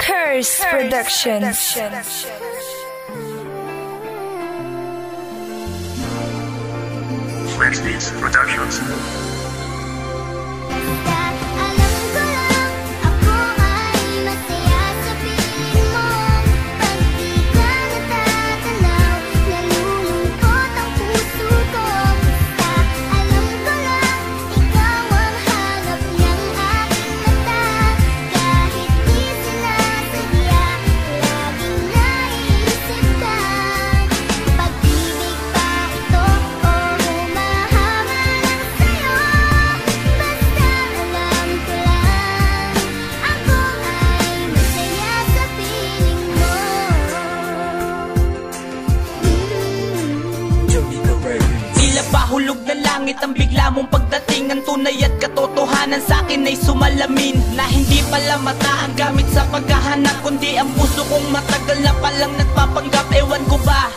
Curse Productions. Flex Beats Productions. Hulog na langit ang bigla mong pagdating. Ang tunay at katotohanan sa akin ay sumalamin, na hindi pala mata ang gamit sa paghahanap, kundi ang puso kong matagal na palang nagpapanggap. Ewan ko ba,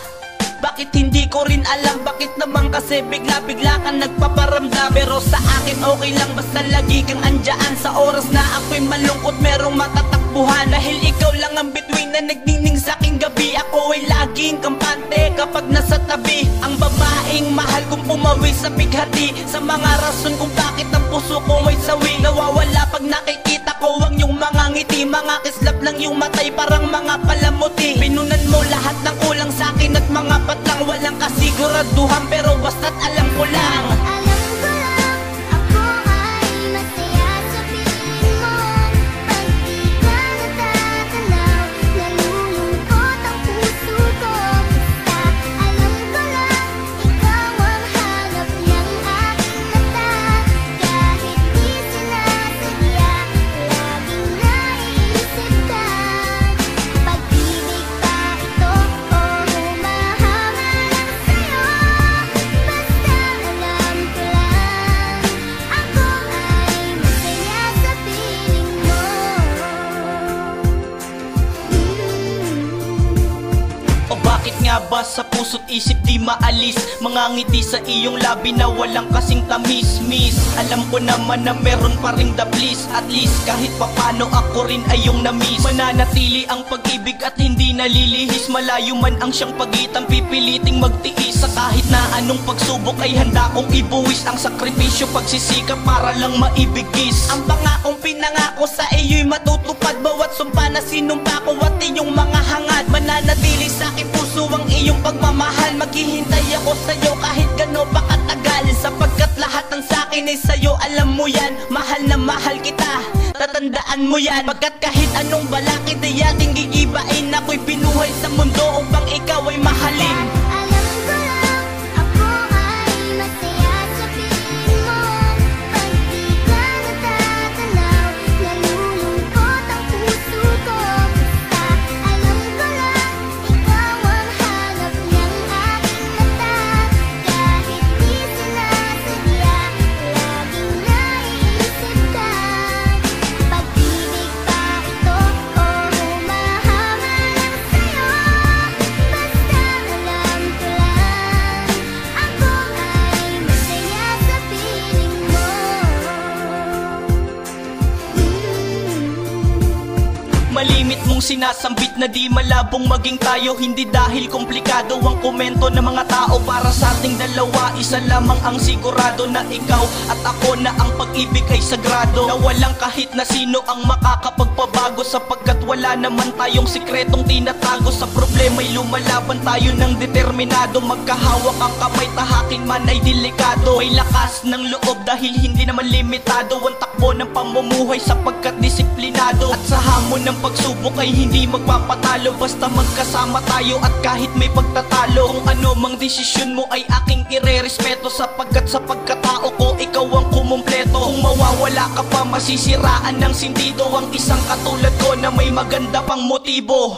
bakit hindi ko rin alam, bakit naman kasi bigla-bigla kang nagpaparamdam. Pero sa akin okay lang basta lagi kang andyan. Sa oras na ako'y malungkot merong matatakbuhan, dahil ikaw lang ang bituin na nagniningning sa aking gabi. Ako ay laging kampante kapag nasa tabi, ang babaeng mahal kong pumawi sa bighati, sa mga rason kung bakit ang puso ko ay sawi. Nawawala pag nakikita ko ang iyong mga ngiti, mga kislap lang yung matay parang mga palamuti. Pinunan mo lahat ng kulang sa akin at mga patlang, walang kasiguraduhan pero basta't alam ko lang. Bakit nga ba sa puso't isip di maalis mga ngiti sa iyong labi na walang kasing tamis-mis? Alam ko naman na meron pa ring daplis, at least kahit papano ako rin ay yung namiss. Mananatili ang pag-ibig at hindi nalilihis, malayo man ang siyang pagitan, pipiliting magtiis. Sa kahit na anong pagsubok ay handa kong ibuwis ang sakripisyo, pagsisikap para lang maibigis. Ang pangakong pinangako sa iyo'y matutupad, bawat sumpa na sinumpa ko at iyong mga hangad. Mananatili sa aking puso ang iyong pagmamahal, maghihintay ako sa'yo kahit gano pa katagal, sapagkat lahat ng sa'kin ay sa'yo. Alam mo yan, mahal na mahal kita, tatandaan mo yan, pagkat kahit anong balakid ay ating gigibain. Ako'y binuhay sa mundo upang ikaw ay mahalin. Malimit mong sinasambit na di malabong maging tayo, hindi dahil komplikado ang komento ng mga tao. Para sa ating dalawa, isa lamang ang sigurado, na ikaw at ako na ang pag-ibig ay sagrado, na walang kahit na sino ang makakapagpabago, sapagkat wala naman tayong sikretong tinatago. Sa problema'y lumalaban tayo ng determinado, magkahawak ang kamay, tahakin man ay delikado. May lakas ng loob dahil hindi naman limitado ang takbo ng pamumuhay, sapagkat disiplinado. At sa hamon ng pagsubok ay hindi magpapatalo, basta magkasama tayo at kahit may pagtatalo. Kung ano mang desisyon mo ay aking irerespeto, sapagkat sa pagkatao ko ikaw ang kumumpleto. Kung mawawala ka pa, masisiraan ng sentido ang isang katulad ko na may maganda pang motibo.